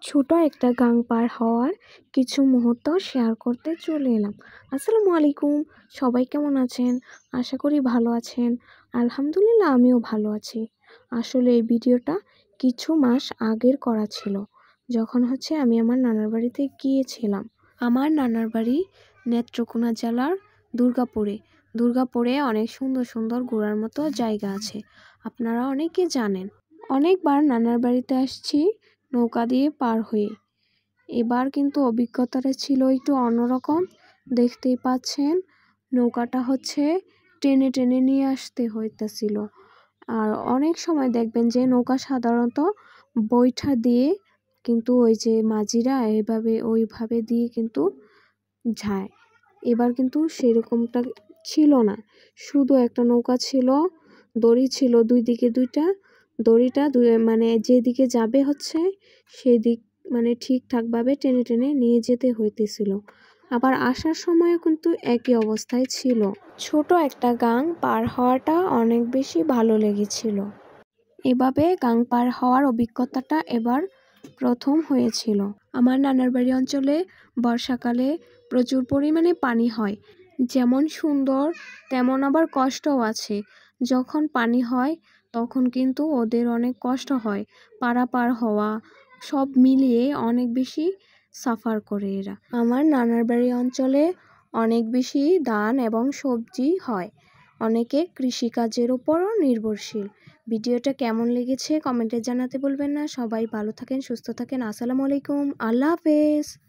ছোট একটা গাং পার হওয়ার কিছু মুহূর্ত শেয়ার করতে চলে এলাম। আসসালামু আলাইকুম, সবাই কেমন আছেন? আশা করি ভালো আছেন। আলহামদুলিল্লাহ, আমিও ভালো আছি। আসলে এই ভিডিওটা কিছু মাস আগের করা ছিল, যখন আমি আমার নানার বাড়িতে গিয়েছিলাম। আমার নানার বাড়ি নেত্রকোনা জেলার দুর্গাপুরে অনেক সুন্দর সুন্দর ঘোরার মতো জায়গা আছে, আপনারা অনেকে জানেন। অনেকবার নানার বাড়িতে আসছি নৌকা দিয়ে পার হয়ে। এবার কিন্তু অভিজ্ঞতাটা ছিল একটু অন্যরকম। দেখতেই পাচ্ছেন, নৌকাটা টেনে টেনে নিয়ে আসতে হইতেছিল। আর অনেক সময় দেখবেন যে নৌকা সাধারণত বৈঠা দিয়ে কিন্তু ওই যে মাঝিরা ওইভাবে দিয়ে কিন্তু যায়। এবার কিন্তু সেরকমটা ছিল না, শুধু একটা নৌকা ছিল, দড়ি ছিল দুই দিকে দুইটা। দড়িটা যেদিকে যাবে সেদিক ঠিকঠাকভাবে টেনে টেনে নিয়ে যেতে হইতেছিল। আবার আসার সময়ও কিন্তু একই অবস্থায় ছিল। ছোট একটা গাং পার হওয়াটা অনেক বেশি ভালো লেগেছিল। এভাবে গাং পার হওয়ার অভিজ্ঞতাটা এবার প্রথম হয়েছিল। আমার নানার বাড়ি অঞ্চলে বর্ষাকালে প্রচুর পরিমাণে পানি হয়। যেমন সুন্দর তেমন আবার কষ্টও আছে। যখন পানি হয় তখন কিন্তু ওদের অনেক কষ্ট হয়, পারাপার হওয়া সব মিলিয়ে অনেক বেশি সাফার করে এরা। আমার নানার বাড়ি অঞ্চলে অনেক বেশি ধান এবং সবজি হয়। অনেকে কৃষিকাজের উপরও নির্ভরশীল। ভিডিওটা কেমন লেগেছে কমেন্টে জানাতে ভুলবেন না। সবাই ভালো থাকেন, সুস্থ থাকেন। আসসালামু আলাইকুম, আল্লাহ হাফেজ।